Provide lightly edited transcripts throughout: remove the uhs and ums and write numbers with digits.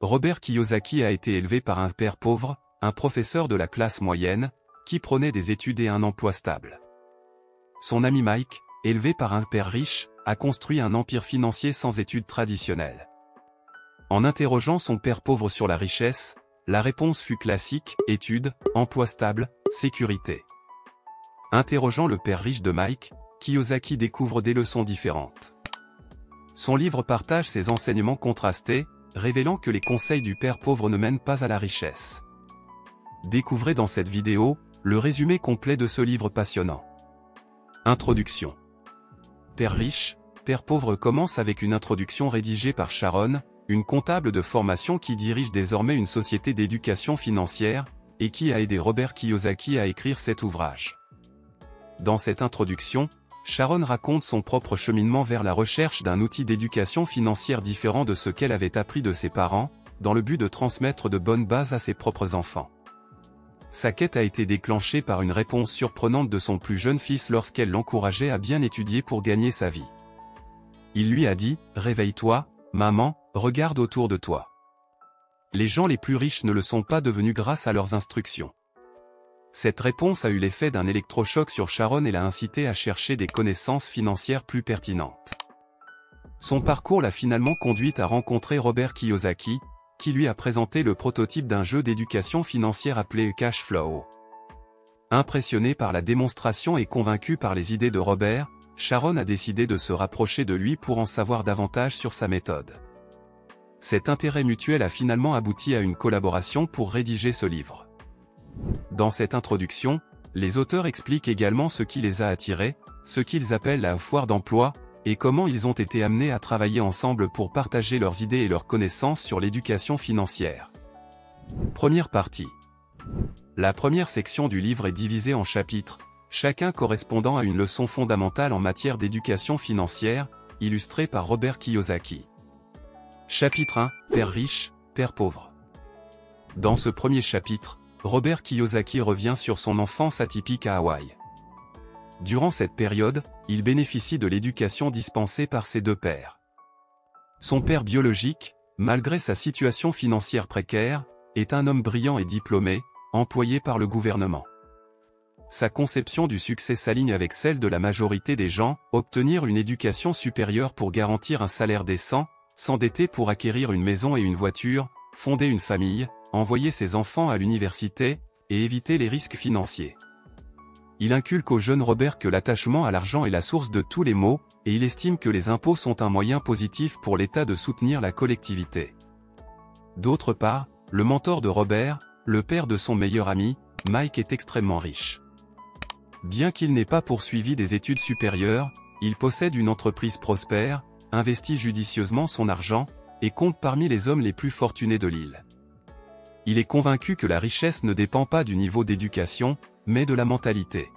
Robert Kiyosaki a été élevé par un père pauvre, un professeur de la classe moyenne, qui prônait des études et un emploi stable. Son ami Mike, élevé par un père riche, a construit un empire financier sans études traditionnelles. En interrogeant son père pauvre sur la richesse, la réponse fut classique, études, emploi stable, sécurité. Interrogeant le père riche de Mike, Kiyosaki découvre des leçons différentes. Son livre partage ses enseignements contrastés, révélant que les conseils du père pauvre ne mènent pas à la richesse. Découvrez dans cette vidéo, le résumé complet de ce livre passionnant. Introduction. Père riche, père pauvre commence avec une introduction rédigée par Sharon, une comptable de formation qui dirige désormais une société d'éducation financière, et qui a aidé Robert Kiyosaki à écrire cet ouvrage. Dans cette introduction, Sharon raconte son propre cheminement vers la recherche d'un outil d'éducation financière différent de ce qu'elle avait appris de ses parents, dans le but de transmettre de bonnes bases à ses propres enfants. Sa quête a été déclenchée par une réponse surprenante de son plus jeune fils lorsqu'elle l'encourageait à bien étudier pour gagner sa vie. Il lui a dit « Réveille-toi, maman, regarde autour de toi. Les gens les plus riches ne le sont pas devenus grâce à leurs instructions. » Cette réponse a eu l'effet d'un électrochoc sur Sharon et l'a incité à chercher des connaissances financières plus pertinentes. Son parcours l'a finalement conduite à rencontrer Robert Kiyosaki, qui lui a présenté le prototype d'un jeu d'éducation financière appelé Cash Flow. Impressionné par la démonstration et convaincu par les idées de Robert, Sharon a décidé de se rapprocher de lui pour en savoir davantage sur sa méthode. Cet intérêt mutuel a finalement abouti à une collaboration pour rédiger ce livre. Dans cette introduction, les auteurs expliquent également ce qui les a attirés, ce qu'ils appellent la foire d'emploi, et comment ils ont été amenés à travailler ensemble pour partager leurs idées et leurs connaissances sur l'éducation financière. Première partie. La première section du livre est divisée en chapitres, chacun correspondant à une leçon fondamentale en matière d'éducation financière, illustrée par Robert Kiyosaki. Chapitre 1, Père riche, Père pauvre. Dans ce premier chapitre, Robert Kiyosaki revient sur son enfance atypique à Hawaï. Durant cette période, il bénéficie de l'éducation dispensée par ses deux pères. Son père biologique, malgré sa situation financière précaire, est un homme brillant et diplômé, employé par le gouvernement. Sa conception du succès s'aligne avec celle de la majorité des gens, obtenir une éducation supérieure pour garantir un salaire décent, s'endetter pour acquérir une maison et une voiture, fonder une famille, envoyer ses enfants à l'université, et éviter les risques financiers. Il inculque au jeune Robert que l'attachement à l'argent est la source de tous les maux, et il estime que les impôts sont un moyen positif pour l'État de soutenir la collectivité. D'autre part, le mentor de Robert, le père de son meilleur ami, Mike est extrêmement riche. Bien qu'il n'ait pas poursuivi des études supérieures, il possède une entreprise prospère, investit judicieusement son argent, et compte parmi les hommes les plus fortunés de l'île. Il est convaincu que la richesse ne dépend pas du niveau d'éducation, mais de la mentalité.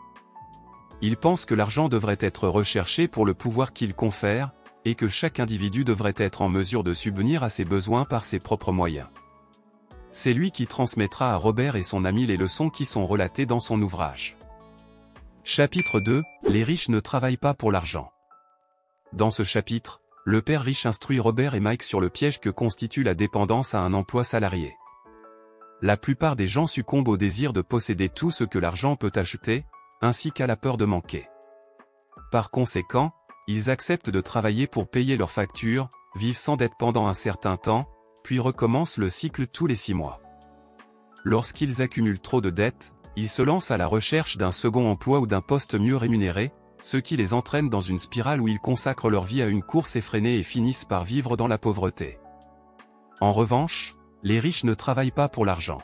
Il pense que l'argent devrait être recherché pour le pouvoir qu'il confère, et que chaque individu devrait être en mesure de subvenir à ses besoins par ses propres moyens. C'est lui qui transmettra à Robert et son ami les leçons qui sont relatées dans son ouvrage. Chapitre 2, Les riches ne travaillent pas pour l'argent. Dans ce chapitre, le père riche instruit Robert et Mike sur le piège que constitue la dépendance à un emploi salarié. La plupart des gens succombent au désir de posséder tout ce que l'argent peut acheter, ainsi qu'à la peur de manquer. Par conséquent, ils acceptent de travailler pour payer leurs factures, vivent sans dette pendant un certain temps, puis recommencent le cycle tous les 6 mois. Lorsqu'ils accumulent trop de dettes, ils se lancent à la recherche d'un second emploi ou d'un poste mieux rémunéré, ce qui les entraîne dans une spirale où ils consacrent leur vie à une course effrénée et finissent par vivre dans la pauvreté. En revanche, les riches ne travaillent pas pour l'argent.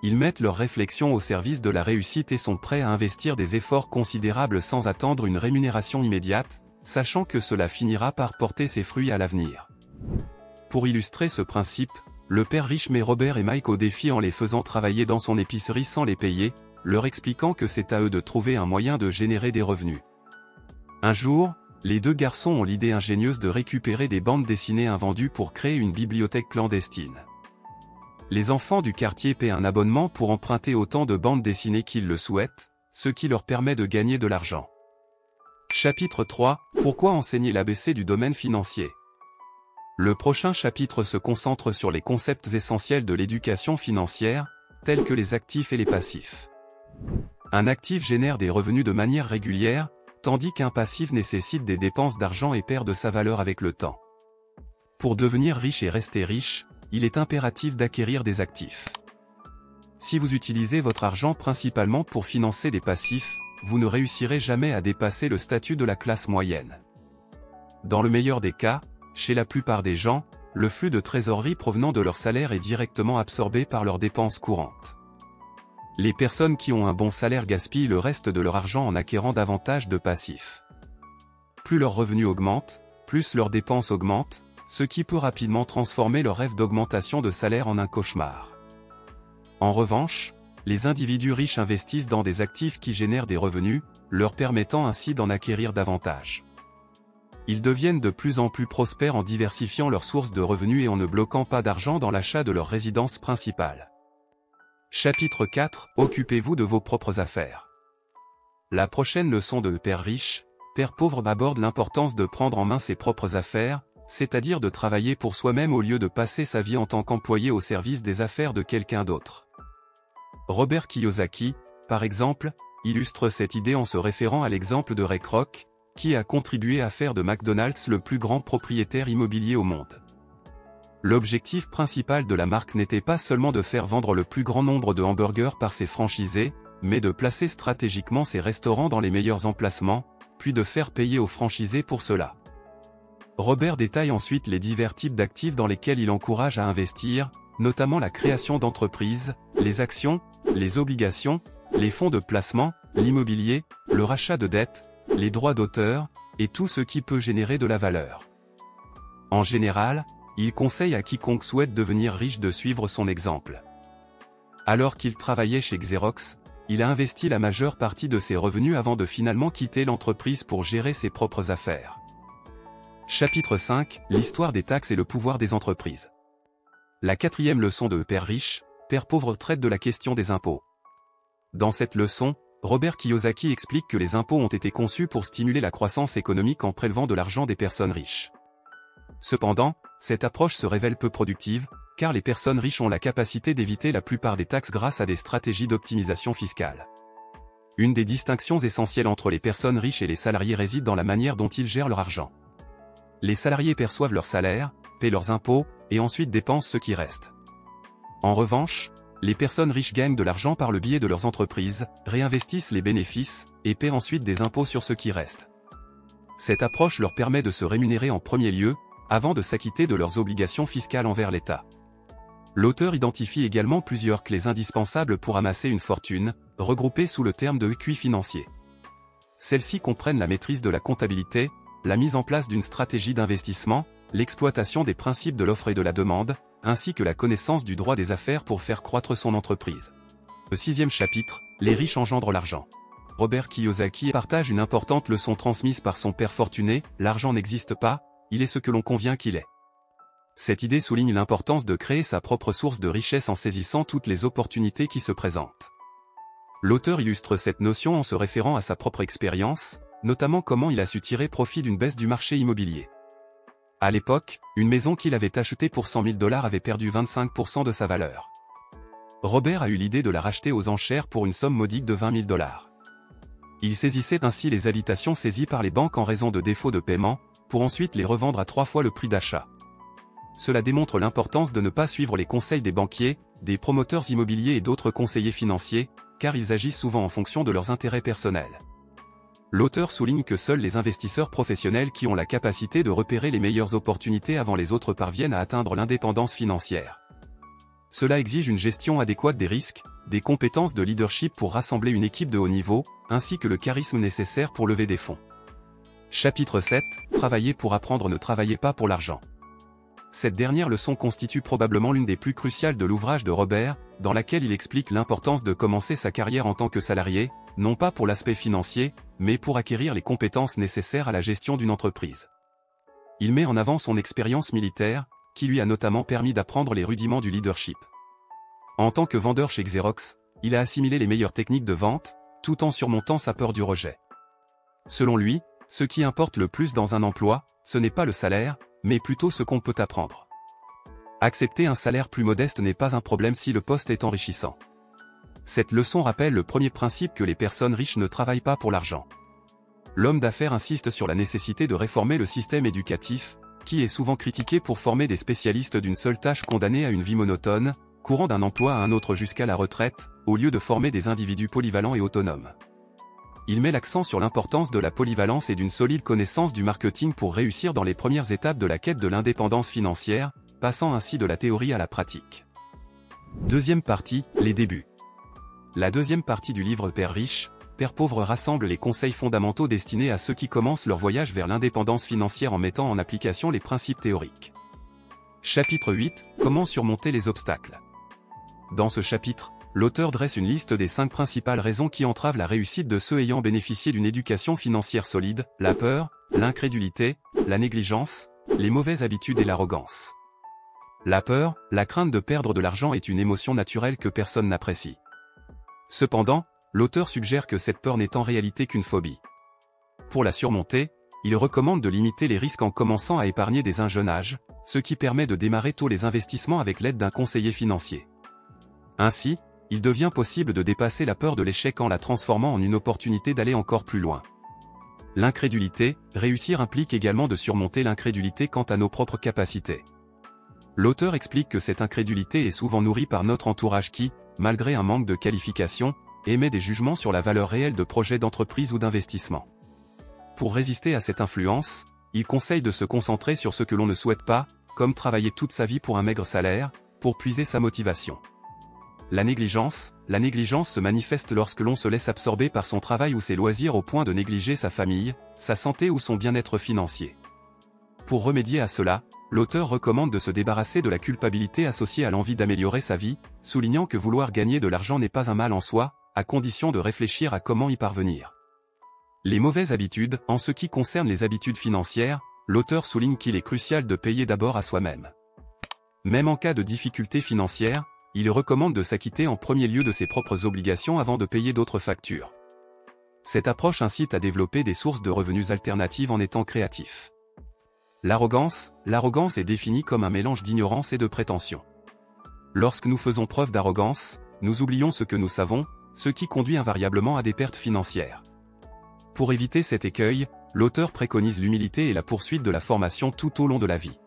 Ils mettent leurs réflexions au service de la réussite et sont prêts à investir des efforts considérables sans attendre une rémunération immédiate, sachant que cela finira par porter ses fruits à l'avenir. Pour illustrer ce principe, le père riche met Robert et Mike au défi en les faisant travailler dans son épicerie sans les payer, leur expliquant que c'est à eux de trouver un moyen de générer des revenus. Un jour, les deux garçons ont l'idée ingénieuse de récupérer des bandes dessinées invendues pour créer une bibliothèque clandestine. Les enfants du quartier paient un abonnement pour emprunter autant de bandes dessinées qu'ils le souhaitent, ce qui leur permet de gagner de l'argent. Chapitre 3, Pourquoi enseigner l'ABC du domaine financier? Le prochain chapitre se concentre sur les concepts essentiels de l'éducation financière, tels que les actifs et les passifs. Un actif génère des revenus de manière régulière, tandis qu'un passif nécessite des dépenses d'argent et perd de sa valeur avec le temps. Pour devenir riche et rester riche, il est impératif d'acquérir des actifs. Si vous utilisez votre argent principalement pour financer des passifs, vous ne réussirez jamais à dépasser le statut de la classe moyenne. Dans le meilleur des cas, chez la plupart des gens, le flux de trésorerie provenant de leur salaire est directement absorbé par leurs dépenses courantes. Les personnes qui ont un bon salaire gaspillent le reste de leur argent en acquérant davantage de passifs. Plus leurs revenus augmentent, plus leurs dépenses augmentent, ce qui peut rapidement transformer leur rêve d'augmentation de salaire en un cauchemar. En revanche, les individus riches investissent dans des actifs qui génèrent des revenus, leur permettant ainsi d'en acquérir davantage. Ils deviennent de plus en plus prospères en diversifiant leurs sources de revenus et en ne bloquant pas d'argent dans l'achat de leur résidence principale. Chapitre 4. Occupez-vous de vos propres affaires. La prochaine leçon de Père riche, Père pauvre aborde l'importance de prendre en main ses propres affaires, c'est-à-dire de travailler pour soi-même au lieu de passer sa vie en tant qu'employé au service des affaires de quelqu'un d'autre. Robert Kiyosaki, par exemple, illustre cette idée en se référant à l'exemple de Ray Kroc, qui a contribué à faire de McDonald's le plus grand propriétaire immobilier au monde. L'objectif principal de la marque n'était pas seulement de faire vendre le plus grand nombre de hamburgers par ses franchisés, mais de placer stratégiquement ses restaurants dans les meilleurs emplacements, puis de faire payer aux franchisés pour cela. Robert détaille ensuite les divers types d'actifs dans lesquels il encourage à investir, notamment la création d'entreprises, les actions, les obligations, les fonds de placement, l'immobilier, le rachat de dettes, les droits d'auteur, et tout ce qui peut générer de la valeur. En général, il conseille à quiconque souhaite devenir riche de suivre son exemple. Alors qu'il travaillait chez Xerox, il a investi la majeure partie de ses revenus avant de finalement quitter l'entreprise pour gérer ses propres affaires. Chapitre 5. L'histoire des taxes et le pouvoir des entreprises. La quatrième leçon de Père riche, Père pauvre traite de la question des impôts. Dans cette leçon, Robert Kiyosaki explique que les impôts ont été conçus pour stimuler la croissance économique en prélevant de l'argent des personnes riches. Cependant, cette approche se révèle peu productive, car les personnes riches ont la capacité d'éviter la plupart des taxes grâce à des stratégies d'optimisation fiscale. Une des distinctions essentielles entre les personnes riches et les salariés réside dans la manière dont ils gèrent leur argent. Les salariés perçoivent leur salaire, paient leurs impôts, et ensuite dépensent ce qui reste. En revanche, les personnes riches gagnent de l'argent par le biais de leurs entreprises, réinvestissent les bénéfices, et paient ensuite des impôts sur ce qui reste. Cette approche leur permet de se rémunérer en premier lieu, avant de s'acquitter de leurs obligations fiscales envers l'État. L'auteur identifie également plusieurs clés indispensables pour amasser une fortune, regroupées sous le terme de EQ financier. Celles-ci comprennent la maîtrise de la comptabilité, la mise en place d'une stratégie d'investissement, l'exploitation des principes de l'offre et de la demande, ainsi que la connaissance du droit des affaires pour faire croître son entreprise. Le 6e chapitre, les riches engendrent l'argent. Robert Kiyosaki partage une importante leçon transmise par son père fortuné, l'argent n'existe pas, il est ce que l'on convient qu'il est. Cette idée souligne l'importance de créer sa propre source de richesse en saisissant toutes les opportunités qui se présentent. L'auteur illustre cette notion en se référant à sa propre expérience, notamment comment il a su tirer profit d'une baisse du marché immobilier. À l'époque, une maison qu'il avait achetée pour 100 000 $ avait perdu 25% de sa valeur. Robert a eu l'idée de la racheter aux enchères pour une somme modique de 20 000 $. Il saisissait ainsi les habitations saisies par les banques en raison de défauts de paiement, pour ensuite les revendre à 3 fois le prix d'achat. Cela démontre l'importance de ne pas suivre les conseils des banquiers, des promoteurs immobiliers et d'autres conseillers financiers, car ils agissent souvent en fonction de leurs intérêts personnels. L'auteur souligne que seuls les investisseurs professionnels qui ont la capacité de repérer les meilleures opportunités avant les autres parviennent à atteindre l'indépendance financière. Cela exige une gestion adéquate des risques, des compétences de leadership pour rassembler une équipe de haut niveau, ainsi que le charisme nécessaire pour lever des fonds. Chapitre 7. Travailler pour apprendre, ne travaillez pas pour l'argent. Cette dernière leçon constitue probablement l'une des plus cruciales de l'ouvrage de Robert, dans laquelle il explique l'importance de commencer sa carrière en tant que salarié, non pas pour l'aspect financier, mais pour acquérir les compétences nécessaires à la gestion d'une entreprise. Il met en avant son expérience militaire, qui lui a notamment permis d'apprendre les rudiments du leadership. En tant que vendeur chez Xerox, il a assimilé les meilleures techniques de vente, tout en surmontant sa peur du rejet. Selon lui, ce qui importe le plus dans un emploi, ce n'est pas le salaire, mais plutôt ce qu'on peut apprendre. Accepter un salaire plus modeste n'est pas un problème si le poste est enrichissant. Cette leçon rappelle le premier principe que les personnes riches ne travaillent pas pour l'argent. L'homme d'affaires insiste sur la nécessité de réformer le système éducatif, qui est souvent critiqué pour former des spécialistes d'une seule tâche condamnés à une vie monotone, courant d'un emploi à un autre jusqu'à la retraite, au lieu de former des individus polyvalents et autonomes. Il met l'accent sur l'importance de la polyvalence et d'une solide connaissance du marketing pour réussir dans les premières étapes de la quête de l'indépendance financière, passant ainsi de la théorie à la pratique. Deuxième partie, les débuts. La deuxième partie du livre Père riche, Père pauvre rassemble les conseils fondamentaux destinés à ceux qui commencent leur voyage vers l'indépendance financière en mettant en application les principes théoriques. Chapitre 8, Comment surmonter les obstacles. Dans ce chapitre, l'auteur dresse une liste des 5 principales raisons qui entravent la réussite de ceux ayant bénéficié d'une éducation financière solide: la peur, l'incrédulité, la négligence, les mauvaises habitudes et l'arrogance. La peur, la crainte de perdre de l'argent est une émotion naturelle que personne n'apprécie. Cependant, l'auteur suggère que cette peur n'est en réalité qu'une phobie. Pour la surmonter, il recommande de limiter les risques en commençant à épargner dès un jeune âge, ce qui permet de démarrer tôt les investissements avec l'aide d'un conseiller financier. Ainsi, il devient possible de dépasser la peur de l'échec en la transformant en une opportunité d'aller encore plus loin. L'incrédulité, réussir implique également de surmonter l'incrédulité quant à nos propres capacités. L'auteur explique que cette incrédulité est souvent nourrie par notre entourage qui, malgré un manque de qualification, émet des jugements sur la valeur réelle de projets d'entreprise ou d'investissement. Pour résister à cette influence, il conseille de se concentrer sur ce que l'on ne souhaite pas, comme travailler toute sa vie pour un maigre salaire, pour puiser sa motivation. La négligence se manifeste lorsque l'on se laisse absorber par son travail ou ses loisirs au point de négliger sa famille, sa santé ou son bien-être financier. Pour remédier à cela, l'auteur recommande de se débarrasser de la culpabilité associée à l'envie d'améliorer sa vie, soulignant que vouloir gagner de l'argent n'est pas un mal en soi, à condition de réfléchir à comment y parvenir. Les mauvaises habitudes. En ce qui concerne les habitudes financières, l'auteur souligne qu'il est crucial de payer d'abord à soi-même. Même en cas de difficultés financières, il recommande de s'acquitter en premier lieu de ses propres obligations avant de payer d'autres factures. Cette approche incite à développer des sources de revenus alternatives en étant créatif. L'arrogance est définie comme un mélange d'ignorance et de prétention. Lorsque nous faisons preuve d'arrogance, nous oublions ce que nous savons, ce qui conduit invariablement à des pertes financières. Pour éviter cet écueil, l'auteur préconise l'humilité et la poursuite de la formation tout au long de la vie.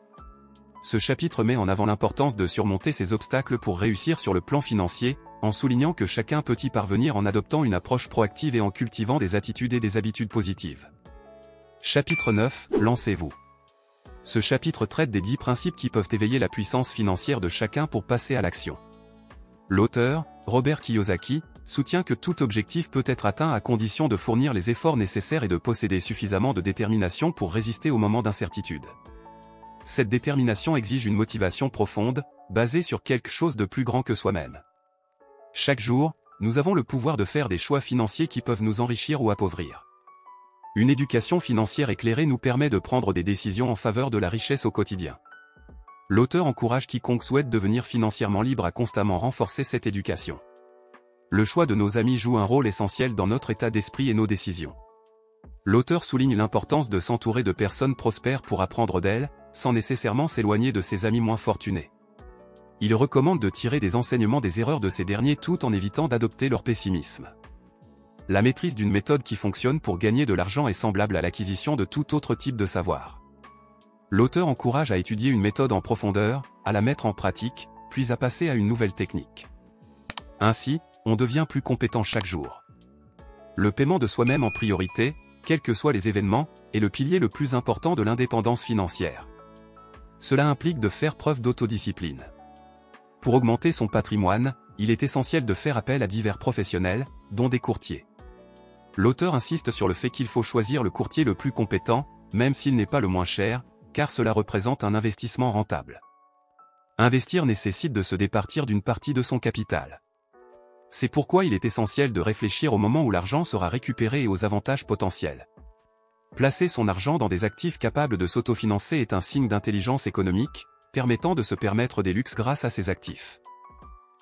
Ce chapitre met en avant l'importance de surmonter ces obstacles pour réussir sur le plan financier, en soulignant que chacun peut y parvenir en adoptant une approche proactive et en cultivant des attitudes et des habitudes positives. Chapitre 9, Lancez-vous. Ce chapitre traite des 10 principes qui peuvent éveiller la puissance financière de chacun pour passer à l'action. L'auteur, Robert Kiyosaki, soutient que tout objectif peut être atteint à condition de fournir les efforts nécessaires et de posséder suffisamment de détermination pour résister aux moments d'incertitude. Cette détermination exige une motivation profonde, basée sur quelque chose de plus grand que soi-même. Chaque jour, nous avons le pouvoir de faire des choix financiers qui peuvent nous enrichir ou appauvrir. Une éducation financière éclairée nous permet de prendre des décisions en faveur de la richesse au quotidien. L'auteur encourage quiconque souhaite devenir financièrement libre à constamment renforcer cette éducation. Le choix de nos amis joue un rôle essentiel dans notre état d'esprit et nos décisions. L'auteur souligne l'importance de s'entourer de personnes prospères pour apprendre d'elles, sans nécessairement s'éloigner de ses amis moins fortunés. Il recommande de tirer des enseignements des erreurs de ces derniers tout en évitant d'adopter leur pessimisme. La maîtrise d'une méthode qui fonctionne pour gagner de l'argent est semblable à l'acquisition de tout autre type de savoir. L'auteur encourage à étudier une méthode en profondeur, à la mettre en pratique, puis à passer à une nouvelle technique. Ainsi, on devient plus compétent chaque jour. Le paiement de soi-même en priorité, quels que soient les événements, est le pilier le plus important de l'indépendance financière. Cela implique de faire preuve d'autodiscipline. Pour augmenter son patrimoine, il est essentiel de faire appel à divers professionnels, dont des courtiers. L'auteur insiste sur le fait qu'il faut choisir le courtier le plus compétent, même s'il n'est pas le moins cher, car cela représente un investissement rentable. Investir nécessite de se départir d'une partie de son capital. C'est pourquoi il est essentiel de réfléchir au moment où l'argent sera récupéré et aux avantages potentiels. Placer son argent dans des actifs capables de s'autofinancer est un signe d'intelligence économique, permettant de se permettre des luxes grâce à ces actifs.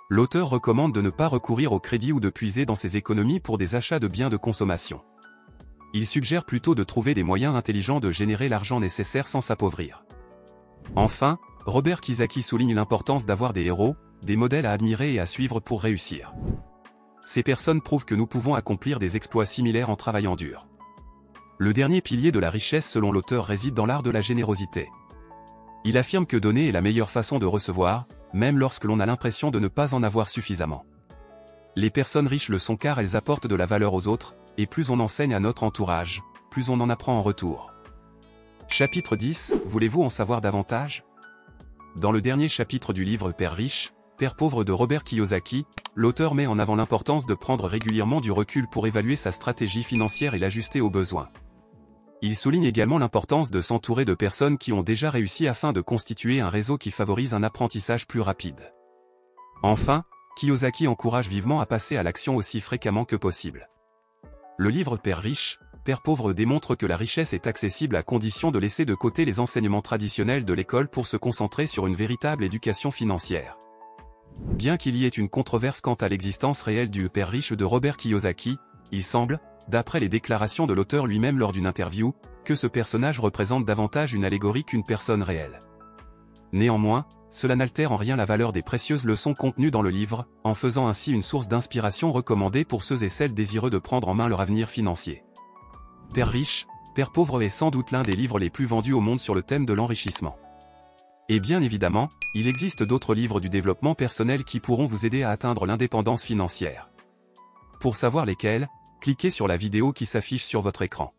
L'auteur recommande de ne pas recourir au crédit ou de puiser dans ses économies pour des achats de biens de consommation. Il suggère plutôt de trouver des moyens intelligents de générer l'argent nécessaire sans s'appauvrir. Enfin, Robert Kiyosaki souligne l'importance d'avoir des héros, des modèles à admirer et à suivre pour réussir. Ces personnes prouvent que nous pouvons accomplir des exploits similaires en travaillant dur. Le dernier pilier de la richesse selon l'auteur réside dans l'art de la générosité. Il affirme que donner est la meilleure façon de recevoir, même lorsque l'on a l'impression de ne pas en avoir suffisamment. Les personnes riches le sont car elles apportent de la valeur aux autres, et plus on enseigne à notre entourage, plus on en apprend en retour. Chapitre 10, voulez-vous en savoir davantage? Dans le dernier chapitre du livre Père riche, Père pauvre de Robert Kiyosaki, l'auteur met en avant l'importance de prendre régulièrement du recul pour évaluer sa stratégie financière et l'ajuster aux besoins. Il souligne également l'importance de s'entourer de personnes qui ont déjà réussi afin de constituer un réseau qui favorise un apprentissage plus rapide. Enfin, Kiyosaki encourage vivement à passer à l'action aussi fréquemment que possible. Le livre Père riche, Père pauvre démontre que la richesse est accessible à condition de laisser de côté les enseignements traditionnels de l'école pour se concentrer sur une véritable éducation financière. Bien qu'il y ait une controverse quant à l'existence réelle du Père riche de Robert Kiyosaki, il semble, d'après les déclarations de l'auteur lui-même lors d'une interview, que ce personnage représente davantage une allégorie qu'une personne réelle. Néanmoins, cela n'altère en rien la valeur des précieuses leçons contenues dans le livre, en faisant ainsi une source d'inspiration recommandée pour ceux et celles désireux de prendre en main leur avenir financier. Père riche, Père pauvre est sans doute l'un des livres les plus vendus au monde sur le thème de l'enrichissement. Et bien évidemment, il existe d'autres livres du développement personnel qui pourront vous aider à atteindre l'indépendance financière. Pour savoir lesquels, cliquez sur la vidéo qui s'affiche sur votre écran.